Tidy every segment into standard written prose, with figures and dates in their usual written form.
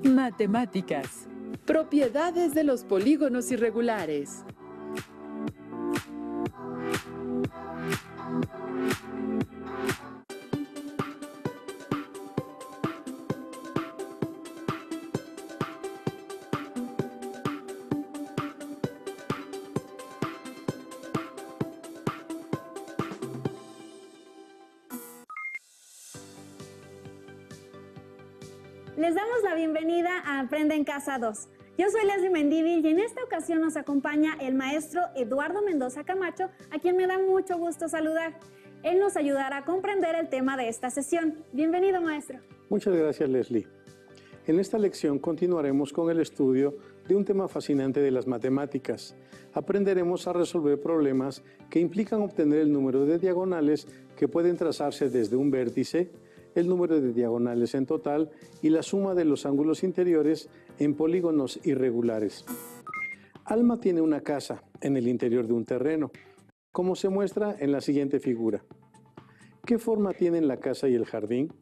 Matemáticas. Propiedades de los polígonos irregulares. Les damos la bienvenida a Aprende en Casa 2. Yo soy Leslie Mendívil y en esta ocasión nos acompaña el maestro Eduardo Mendoza Camacho, a quien me da mucho gusto saludar. Él nos ayudará a comprender el tema de esta sesión. Bienvenido, maestro. Muchas gracias, Leslie. En esta lección continuaremos con el estudio de un tema fascinante de las matemáticas. Aprenderemos a resolver problemas que implican obtener el número de diagonales que pueden trazarse desde un vértice, el número de diagonales en total y la suma de los ángulos interiores en polígonos irregulares. Alma tiene una casa en el interior de un terreno, como se muestra en la siguiente figura. ¿Qué forma tienen la casa y el jardín?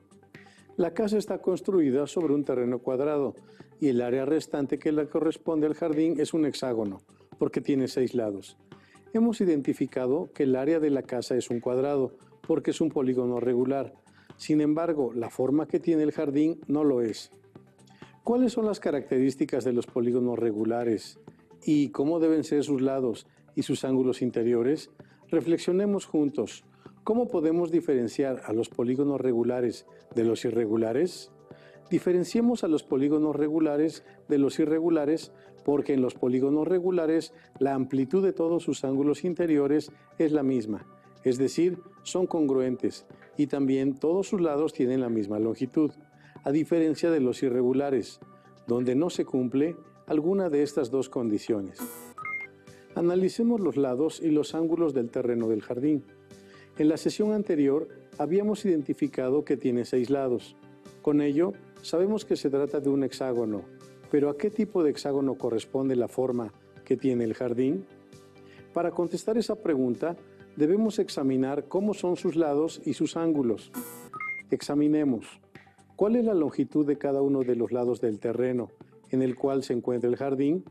La casa está construida sobre un terreno cuadrado y el área restante que le corresponde al jardín es un hexágono, porque tiene 6 lados. Hemos identificado que el área de la casa es un cuadrado, porque es un polígono regular. Sin embargo, la forma que tiene el jardín no lo es. ¿Cuáles son las características de los polígonos regulares? ¿Y cómo deben ser sus lados y sus ángulos interiores? Reflexionemos juntos. ¿Cómo podemos diferenciar a los polígonos regulares de los irregulares? Diferenciemos a los polígonos regulares de los irregulares porque en los polígonos regulares la amplitud de todos sus ángulos interiores es la misma, es decir, son congruentes y también todos sus lados tienen la misma longitud, a diferencia de los irregulares, donde no se cumple alguna de estas dos condiciones. Analicemos los lados y los ángulos del terreno del jardín. En la sesión anterior habíamos identificado que tiene 6 lados. Con ello, sabemos que se trata de un hexágono, pero ¿a qué tipo de hexágono corresponde la forma que tiene el jardín? Para contestar esa pregunta, debemos examinar cómo son sus lados y sus ángulos. Examinemos. ¿Cuál es la longitud de cada uno de los lados del terreno en el cual se encuentra el jardín?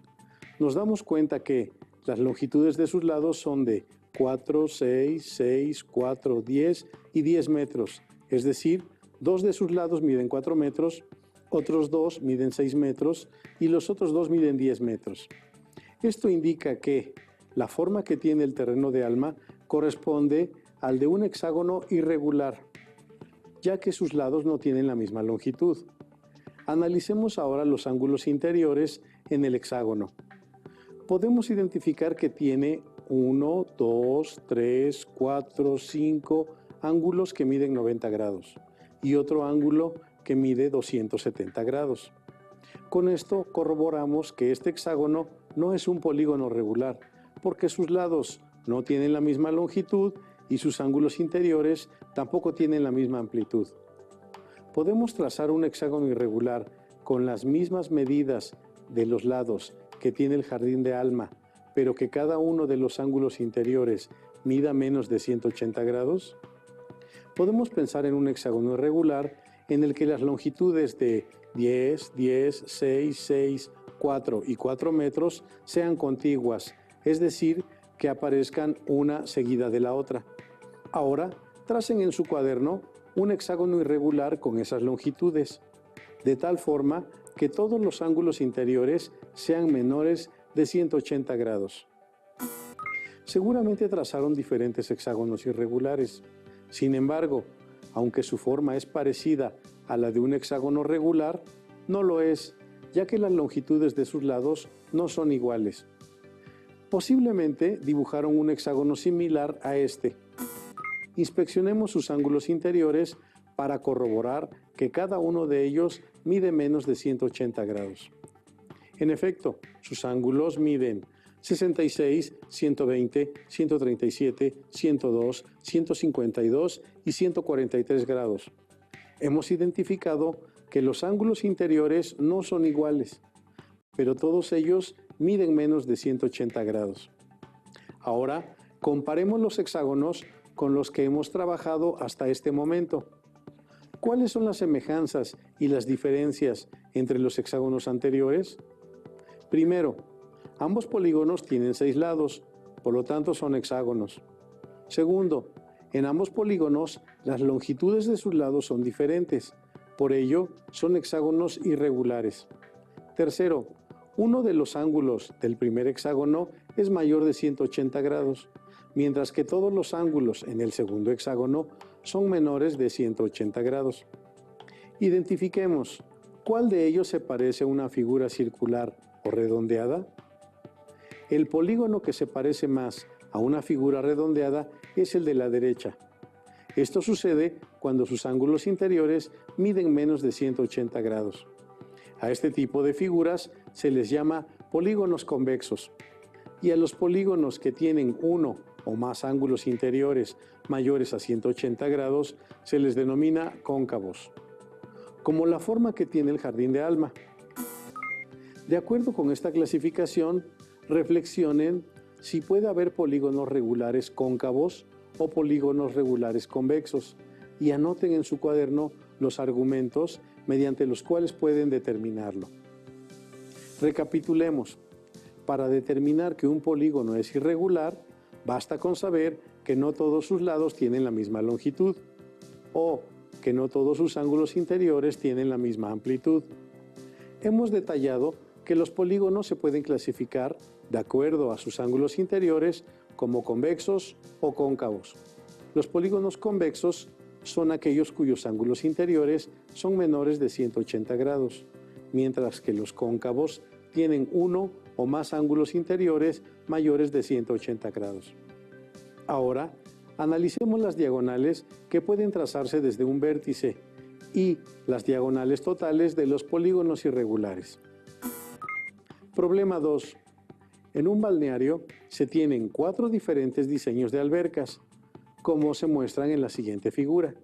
Nos damos cuenta que las longitudes de sus lados son de 4, 6, 6, 4, 10 y 10 metros. Es decir, 2 de sus lados miden 4 metros, otros 2 miden 6 metros y los otros 2 miden 10 metros. Esto indica que la forma que tiene el terreno de Alma corresponde al de un hexágono irregular, ya que sus lados no tienen la misma longitud. Analicemos ahora los ángulos interiores en el hexágono. Podemos identificar que tiene 1, 2, 3, 4, 5 ángulos que miden 90 grados y otro ángulo que mide 270 grados. Con esto corroboramos que este hexágono no es un polígono regular, porque sus lados no tienen la misma longitud y sus ángulos interiores tampoco tienen la misma amplitud. Podemos trazar un hexágono irregular con las mismas medidas de los lados que tiene el jardín de Alma, pero que cada uno de los ángulos interiores mida menos de 180 grados. Podemos pensar en un hexágono irregular en el que las longitudes de 10, 10, 6, 6, 4 y 4 metros sean contiguas, es decir, que aparezcan una seguida de la otra. Ahora, tracen en su cuaderno un hexágono irregular con esas longitudes, de tal forma que todos los ángulos interiores sean menores de 180 grados. Seguramente trazaron diferentes hexágonos irregulares. Sin embargo, aunque su forma es parecida a la de un hexágono regular, no lo es, ya que las longitudes de sus lados no son iguales. Posiblemente dibujaron un hexágono similar a este. Inspeccionemos sus ángulos interiores para corroborar que cada uno de ellos mide menos de 180 grados. En efecto, sus ángulos miden 66, 120, 137, 102, 152 y 143 grados. Hemos identificado que los ángulos interiores no son iguales, pero todos ellos miden menos de 180 grados. Ahora, comparemos los hexágonos con los que hemos trabajado hasta este momento. ¿Cuáles son las semejanzas y las diferencias entre los hexágonos anteriores? Primero, ambos polígonos tienen 6 lados, por lo tanto son hexágonos. Segundo, en ambos polígonos las longitudes de sus lados son diferentes, por ello son hexágonos irregulares. Tercero, uno de los ángulos del primer hexágono es mayor de 180 grados, mientras que todos los ángulos en el segundo hexágono son menores de 180 grados. Identifiquemos, ¿cuál de ellos se parece a una figura circular o redondeada? El polígono que se parece más a una figura redondeada es el de la derecha. Esto sucede cuando sus ángulos interiores miden menos de 180 grados. A este tipo de figuras se les llama polígonos convexos, y a los polígonos que tienen uno o más ángulos interiores mayores a 180 grados se les denomina cóncavos, como la forma que tiene el jardín de Alma. De acuerdo con esta clasificación, reflexionen si puede haber polígonos regulares cóncavos o polígonos regulares convexos y anoten en su cuaderno los argumentos mediante los cuales pueden determinarlo. Recapitulemos. Para determinar que un polígono es irregular, basta con saber que no todos sus lados tienen la misma longitud o que no todos sus ángulos interiores tienen la misma amplitud. Hemos detallado que los polígonos se pueden clasificar de acuerdo a sus ángulos interiores como convexos o cóncavos. Los polígonos convexos son aquellos cuyos ángulos interiores son menores de 180 grados, mientras que los cóncavos tienen uno o más ángulos interiores mayores de 180 grados. Ahora, analicemos las diagonales que pueden trazarse desde un vértice y las diagonales totales de los polígonos irregulares. Problema 2. En un balneario se tienen 4 diferentes diseños de albercas, como se muestran en la siguiente figura.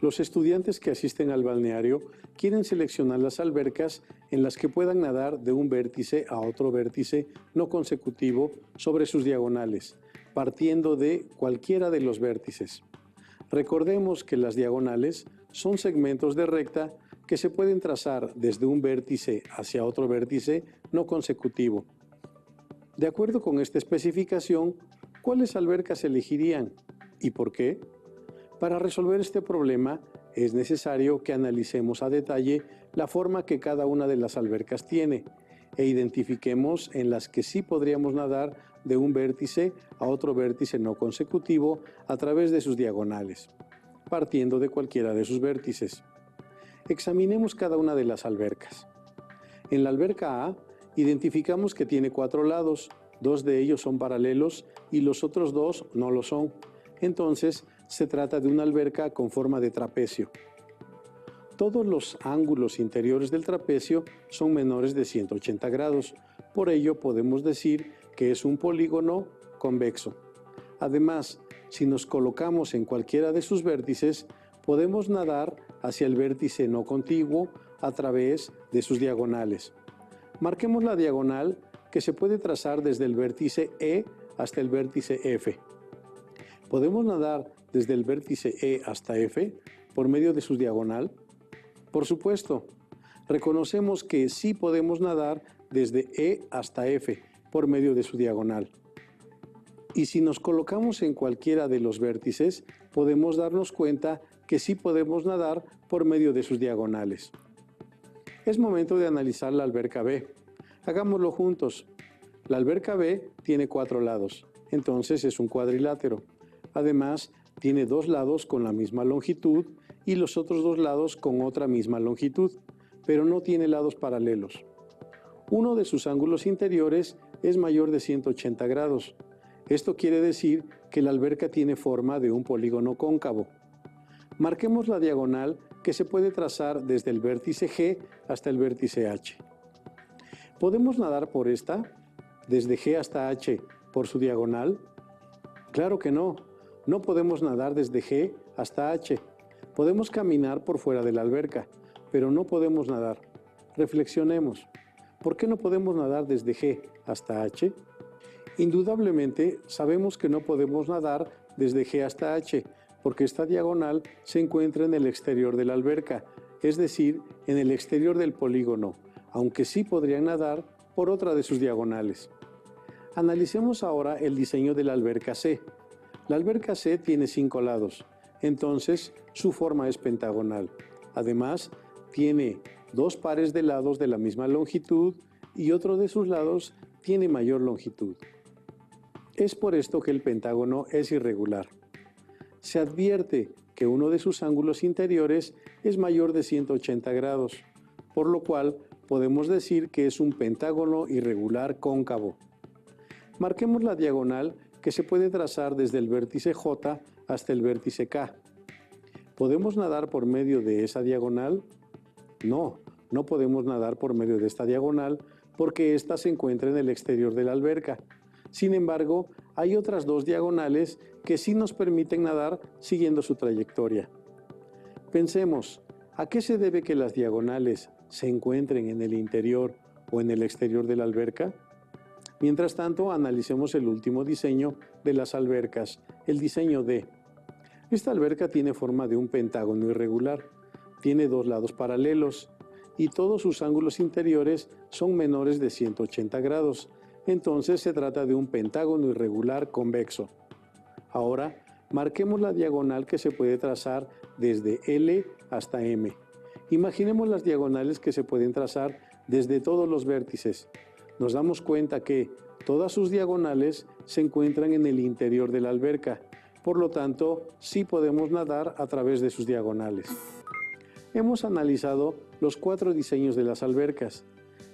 Los estudiantes que asisten al balneario quieren seleccionar las albercas en las que puedan nadar de un vértice a otro vértice no consecutivo sobre sus diagonales, partiendo de cualquiera de los vértices. Recordemos que las diagonales son segmentos de recta que se pueden trazar desde un vértice hacia otro vértice no consecutivo. De acuerdo con esta especificación, ¿cuáles albercas elegirían y por qué? Para resolver este problema es necesario que analicemos a detalle la forma que cada una de las albercas tiene e identifiquemos en las que sí podríamos nadar de un vértice a otro vértice no consecutivo a través de sus diagonales, partiendo de cualquiera de sus vértices. Examinemos cada una de las albercas. En la alberca A, identificamos que tiene 4 lados, 2 de ellos son paralelos y los otros 2 no lo son. Entonces, se trata de una alberca con forma de trapecio. Todos los ángulos interiores del trapecio son menores de 180 grados, por ello podemos decir que es un polígono convexo. Además, si nos colocamos en cualquiera de sus vértices, podemos nadar hacia el vértice no contiguo a través de sus diagonales. Marquemos la diagonal que se puede trazar desde el vértice E hasta el vértice F. ¿Podemos nadar desde el vértice E hasta F por medio de su diagonal? Por supuesto, reconocemos que sí podemos nadar desde E hasta F por medio de su diagonal. Y si nos colocamos en cualquiera de los vértices, podemos darnos cuenta que sí podemos nadar por medio de sus diagonales. Es momento de analizar la alberca B. Hagámoslo juntos. La alberca B tiene 4 lados, entonces es un cuadrilátero. Además, tiene 2 lados con la misma longitud y los otros 2 lados con otra misma longitud, pero no tiene lados paralelos. Uno de sus ángulos interiores es mayor de 180 grados. Esto quiere decir que la alberca tiene forma de un polígono cóncavo. Marquemos la diagonal que se puede trazar desde el vértice G hasta el vértice H. ¿Podemos nadar por esta, desde G hasta H, por su diagonal? Claro que no. No podemos nadar desde G hasta H. Podemos caminar por fuera de la alberca, pero no podemos nadar. Reflexionemos. ¿Por qué no podemos nadar desde G hasta H? Indudablemente sabemos que no podemos nadar desde G hasta H, porque esta diagonal se encuentra en el exterior de la alberca, es decir, en el exterior del polígono, aunque sí podrían nadar por otra de sus diagonales. Analicemos ahora el diseño de la alberca C. La alberca C tiene 5 lados, entonces su forma es pentagonal. Además, tiene 2 pares de lados de la misma longitud y otro de sus lados tiene mayor longitud. Es por esto que el pentágono es irregular. Se advierte que uno de sus ángulos interiores es mayor de 180 grados, por lo cual podemos decir que es un pentágono irregular cóncavo. Marquemos la diagonal que se puede trazar desde el vértice J hasta el vértice K. ¿Podemos nadar por medio de esa diagonal? No, no podemos nadar por medio de esta diagonal porque ésta se encuentra en el exterior de la alberca. Sin embargo, hay otras 2 diagonales que sí nos permiten nadar siguiendo su trayectoria. Pensemos, ¿a qué se debe que las diagonales se encuentren en el interior o en el exterior de la alberca? Mientras tanto, analicemos el último diseño de las albercas, el diseño D. Esta alberca tiene forma de un pentágono irregular, tiene 2 lados paralelos y todos sus ángulos interiores son menores de 180 grados. Entonces se trata de un pentágono irregular convexo. Ahora, marquemos la diagonal que se puede trazar desde L hasta M. Imaginemos las diagonales que se pueden trazar desde todos los vértices. Nos damos cuenta que todas sus diagonales se encuentran en el interior de la alberca. Por lo tanto, sí podemos nadar a través de sus diagonales. Hemos analizado los 4 diseños de las albercas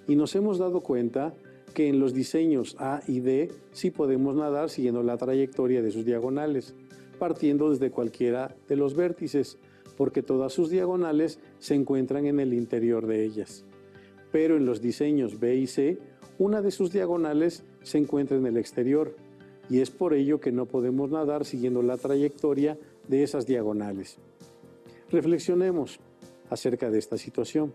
y nos hemos dado cuenta que en los diseños A y D sí podemos nadar siguiendo la trayectoria de sus diagonales, partiendo desde cualquiera de los vértices, porque todas sus diagonales se encuentran en el interior de ellas. Pero en los diseños B y C, una de sus diagonales se encuentra en el exterior, y es por ello que no podemos nadar siguiendo la trayectoria de esas diagonales. Reflexionemos acerca de esta situación.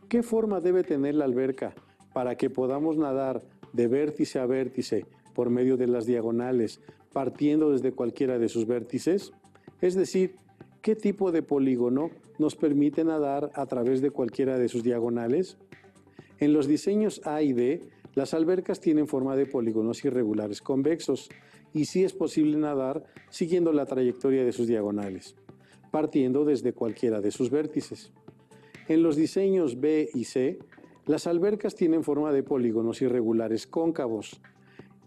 ¿Qué forma debe tener la alberca para que podamos nadar de vértice a vértice por medio de las diagonales, partiendo desde cualquiera de sus vértices? Es decir, ¿qué tipo de polígono nos permite nadar a través de cualquiera de sus diagonales? En los diseños A y D, las albercas tienen forma de polígonos irregulares convexos y sí es posible nadar siguiendo la trayectoria de sus diagonales, partiendo desde cualquiera de sus vértices. En los diseños B y C, las albercas tienen forma de polígonos irregulares cóncavos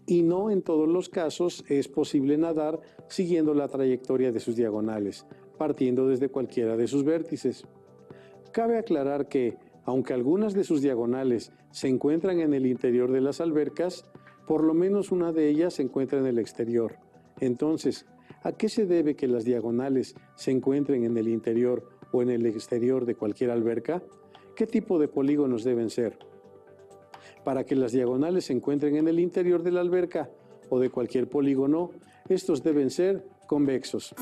y no en todos los casos es posible nadar siguiendo la trayectoria de sus diagonales, partiendo desde cualquiera de sus vértices. Cabe aclarar que, aunque algunas de sus diagonales se encuentran en el interior de las albercas, por lo menos una de ellas se encuentra en el exterior. Entonces, ¿a qué se debe que las diagonales se encuentren en el interior o en el exterior de cualquier alberca? ¿Qué tipo de polígonos deben ser? Para que las diagonales se encuentren en el interior de la alberca o de cualquier polígono, estos deben ser convexos.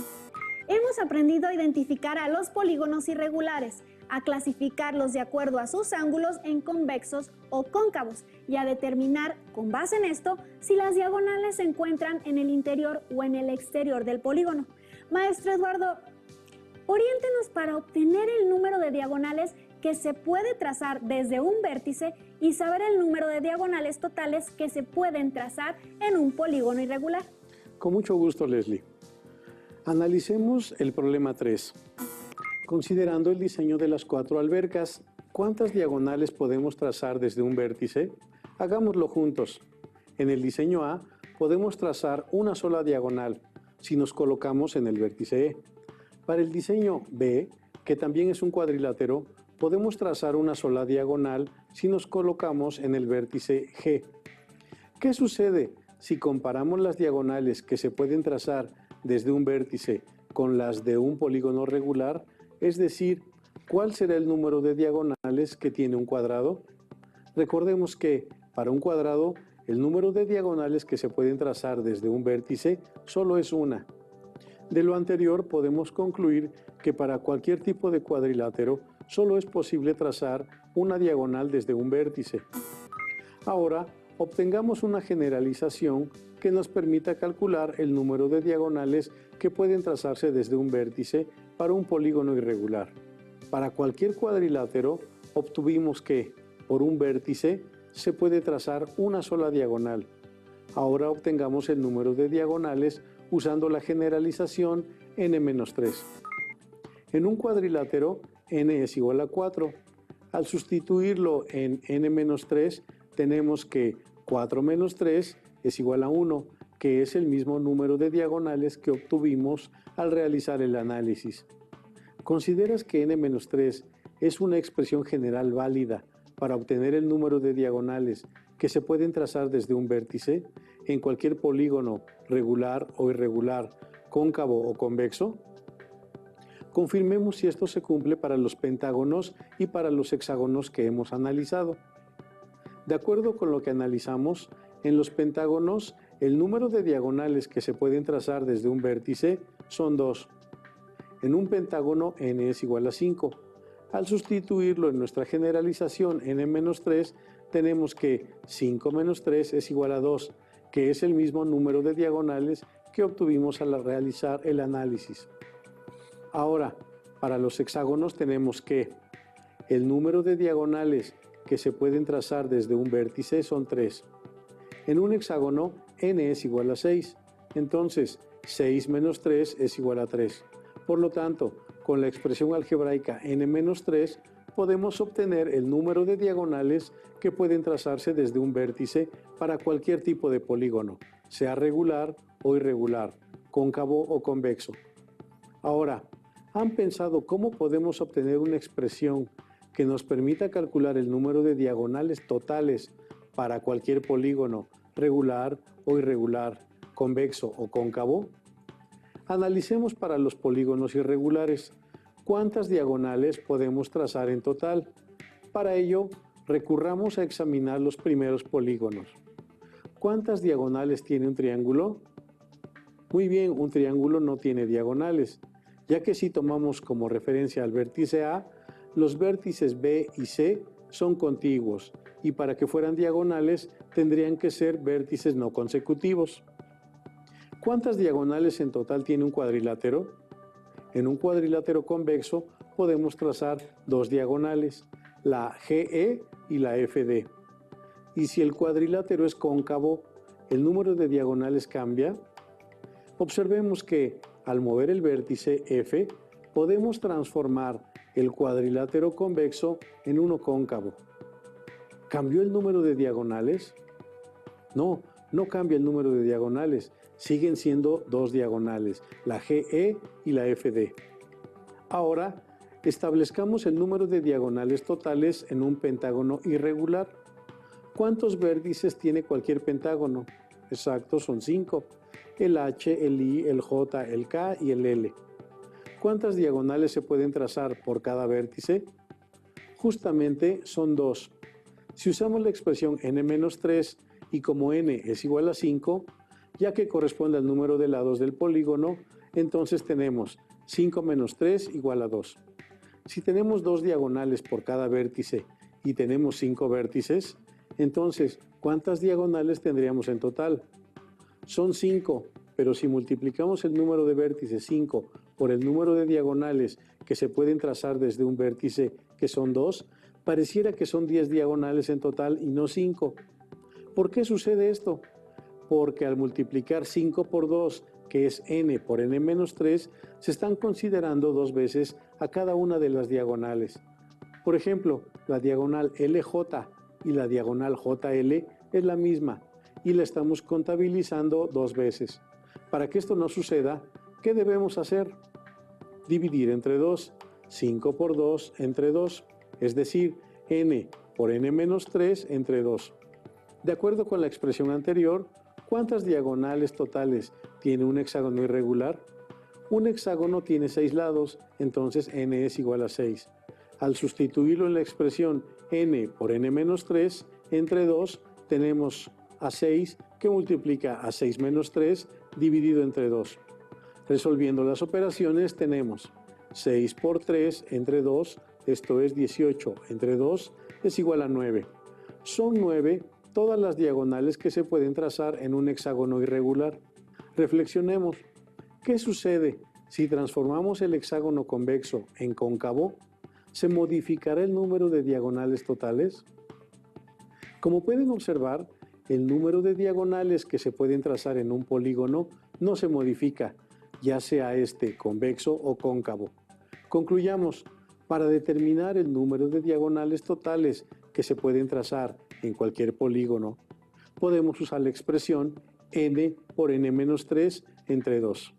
Hemos aprendido a identificar a los polígonos irregulares, a clasificarlos de acuerdo a sus ángulos en convexos o cóncavos y a determinar, con base en esto, si las diagonales se encuentran en el interior o en el exterior del polígono. Maestro Eduardo, oriéntenos para obtener el número de diagonales que se puede trazar desde un vértice y saber el número de diagonales totales que se pueden trazar en un polígono irregular. Con mucho gusto, Leslie. Analicemos el problema 3. Considerando el diseño de las 4 albercas, ¿cuántas diagonales podemos trazar desde un vértice? Hagámoslo juntos. En el diseño A podemos trazar una sola diagonal si nos colocamos en el vértice E. Para el diseño B, que también es un cuadrilátero, podemos trazar una sola diagonal si nos colocamos en el vértice G. ¿Qué sucede si comparamos las diagonales que se pueden trazar desde un vértice con las de un polígono regular? Es decir, ¿cuál será el número de diagonales que tiene un cuadrado? Recordemos que para un cuadrado, el número de diagonales que se pueden trazar desde un vértice solo es una. De lo anterior podemos concluir que para cualquier tipo de cuadrilátero solo es posible trazar una diagonal desde un vértice. Ahora obtengamos una generalización que nos permita calcular el número de diagonales que pueden trazarse desde un vértice para un polígono irregular. Para cualquier cuadrilátero, obtuvimos que, por un vértice, se puede trazar una sola diagonal. Ahora obtengamos el número de diagonales usando la generalización n-3. En un cuadrilátero, n es igual a 4. Al sustituirlo en n-3, tenemos que 4 menos 3 es igual a 1, que es el mismo número de diagonales que obtuvimos al realizar el análisis. ¿Consideras que n-3 es una expresión general válida para obtener el número de diagonales que se pueden trazar desde un vértice en cualquier polígono regular o irregular, cóncavo o convexo? Confirmemos si esto se cumple para los pentágonos y para los hexágonos que hemos analizado. De acuerdo con lo que analizamos, en los pentágonos el número de diagonales que se pueden trazar desde un vértice son 2. En un pentágono n es igual a 5. Al sustituirlo en nuestra generalización n-3, tenemos que 5 menos 3 es igual a 2, que es el mismo número de diagonales que obtuvimos al realizar el análisis. Ahora, para los hexágonos tenemos que el número de diagonales que se pueden trazar desde un vértice son 3. En un hexágono, n es igual a 6. Entonces, 6 menos 3 es igual a 3. Por lo tanto, con la expresión algebraica n-3, podemos obtener el número de diagonales que pueden trazarse desde un vértice para cualquier tipo de polígono, sea regular o irregular, cóncavo o convexo. Ahora, ¿han pensado cómo podemos obtener una expresión que nos permita calcular el número de diagonales totales para cualquier polígono regular o irregular, convexo o cóncavo? Analicemos para los polígonos irregulares. ¿Cuántas diagonales podemos trazar en total? Para ello, recurramos a examinar los primeros polígonos. ¿Cuántas diagonales tiene un triángulo? Muy bien, un triángulo no tiene diagonales, ya que si tomamos como referencia al vértice A, los vértices B y C son contiguos, y para que fueran diagonales tendrían que ser vértices no consecutivos. ¿Cuántas diagonales en total tiene un cuadrilátero? En un cuadrilátero convexo podemos trazar dos diagonales, la GE y la FD. Y si el cuadrilátero es cóncavo, ¿el número de diagonales cambia? Observemos que, al mover el vértice F, podemos transformar el cuadrilátero convexo en uno cóncavo. ¿Cambió el número de diagonales? No, no cambia el número de diagonales. Siguen siendo dos diagonales, la GE y la FD. Ahora, establezcamos el número de diagonales totales en un pentágono irregular. ¿Cuántos vértices tiene cualquier pentágono? Exacto, son 5. El H, el I, el J, el K y el L. ¿Cuántas diagonales se pueden trazar por cada vértice? Justamente son 2. Si usamos la expresión n-3 y como n es igual a 5, ya que corresponde al número de lados del polígono, entonces tenemos 5 menos 3 igual a 2. Si tenemos 2 diagonales por cada vértice y tenemos 5 vértices, entonces, ¿cuántas diagonales tendríamos en total? Son 5, pero si multiplicamos el número de vértices 5 por el número de diagonales que se pueden trazar desde un vértice, que son 2, pareciera que son 10 diagonales en total y no 5. ¿Por qué sucede esto? Porque al multiplicar 5 por 2, que es n por n-3, se están considerando 2 veces a cada una de las diagonales. Por ejemplo, la diagonal LJ y la diagonal JL es la misma y la estamos contabilizando 2 veces. Para que esto no suceda, ¿qué debemos hacer? Dividir entre 2, 5 por 2 entre 2, es decir, n por n-3 entre 2. De acuerdo con la expresión anterior, ¿cuántas diagonales totales tiene un hexágono irregular? Un hexágono tiene 6 lados, entonces n es igual a 6. Al sustituirlo en la expresión n por n-3 entre 2, tenemos a 6 que multiplica a 6 menos 3 dividido entre 2. Resolviendo las operaciones tenemos 6 por 3 entre 2, esto es 18 entre 2, es igual a 9. Son 9 todas las diagonales que se pueden trazar en un hexágono irregular. Reflexionemos, ¿qué sucede si transformamos el hexágono convexo en cóncavo? ¿Se modificará el número de diagonales totales? Como pueden observar, el número de diagonales que se pueden trazar en un polígono no se modifica, ya sea este convexo o cóncavo. Concluyamos, para determinar el número de diagonales totales que se pueden trazar en cualquier polígono, podemos usar la expresión n por n-3 entre 2.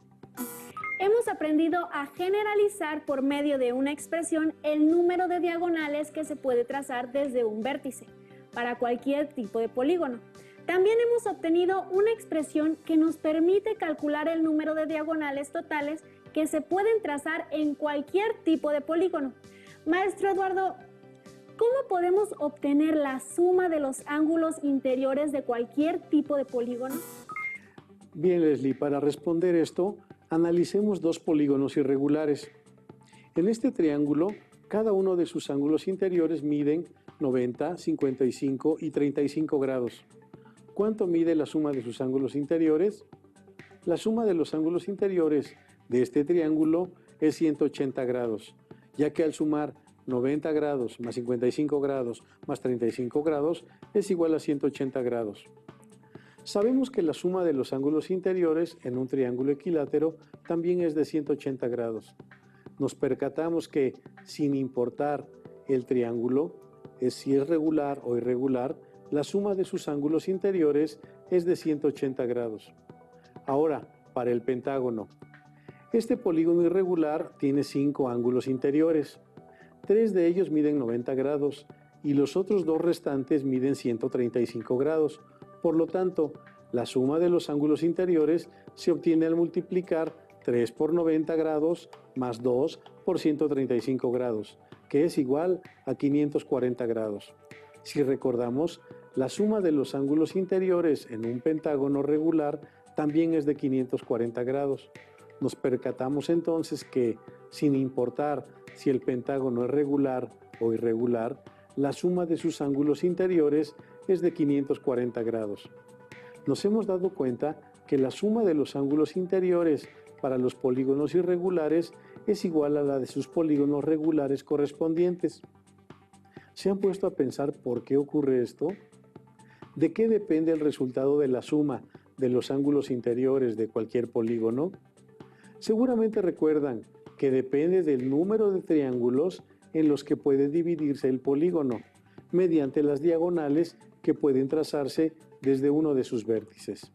Hemos aprendido a generalizar por medio de una expresión el número de diagonales que se puede trazar desde un vértice, para cualquier tipo de polígono. También hemos obtenido una expresión que nos permite calcular el número de diagonales totales que se pueden trazar en cualquier tipo de polígono. Maestro Eduardo, ¿cómo podemos obtener la suma de los ángulos interiores de cualquier tipo de polígono? Bien, Leslie, para responder esto, analicemos dos polígonos irregulares. En este triángulo, cada uno de sus ángulos interiores miden 90, 55 y 35 grados. ¿Cuánto mide la suma de sus ángulos interiores? La suma de los ángulos interiores de este triángulo es 180 grados, ya que al sumar 90 grados más 55 grados más 35 grados es igual a 180 grados. Sabemos que la suma de los ángulos interiores en un triángulo equilátero también es de 180 grados. Nos percatamos que, sin importar el triángulo, si es regular o irregular, la suma de sus ángulos interiores es de 180 grados. Ahora, para el pentágono. Este polígono irregular tiene 5 ángulos interiores. 3 de ellos miden 90 grados y los otros 2 restantes miden 135 grados. Por lo tanto, la suma de los ángulos interiores se obtiene al multiplicar 3 por 90 grados más 2 por 135 grados, que es igual a 540 grados. Si recordamos, la suma de los ángulos interiores en un pentágono regular también es de 540 grados. Nos percatamos entonces que, sin importar si el pentágono es regular o irregular, la suma de sus ángulos interiores es de 540 grados. Nos hemos dado cuenta que la suma de los ángulos interiores para los polígonos irregulares es igual a la de sus polígonos regulares correspondientes. ¿Se han puesto a pensar por qué ocurre esto? ¿De qué depende el resultado de la suma de los ángulos interiores de cualquier polígono? Seguramente recuerdan que depende del número de triángulos en los que puede dividirse el polígono, mediante las diagonales que pueden trazarse desde uno de sus vértices.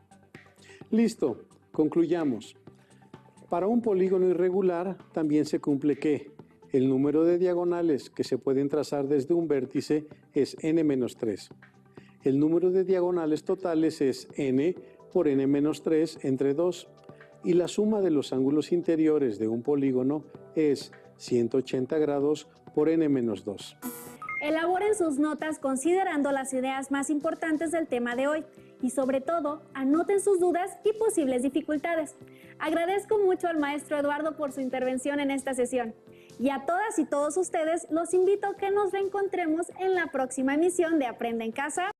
Listo, concluyamos. Para un polígono irregular también se cumple que el número de diagonales que se pueden trazar desde un vértice es n-3. El número de diagonales totales es n por n-3 entre 2 y la suma de los ángulos interiores de un polígono es 180 grados por n-2. Elaboren sus notas considerando las ideas más importantes del tema de hoy y sobre todo anoten sus dudas y posibles dificultades. Agradezco mucho al maestro Eduardo por su intervención en esta sesión y a todas y todos ustedes los invito a que nos reencontremos en la próxima emisión de Aprende en Casa.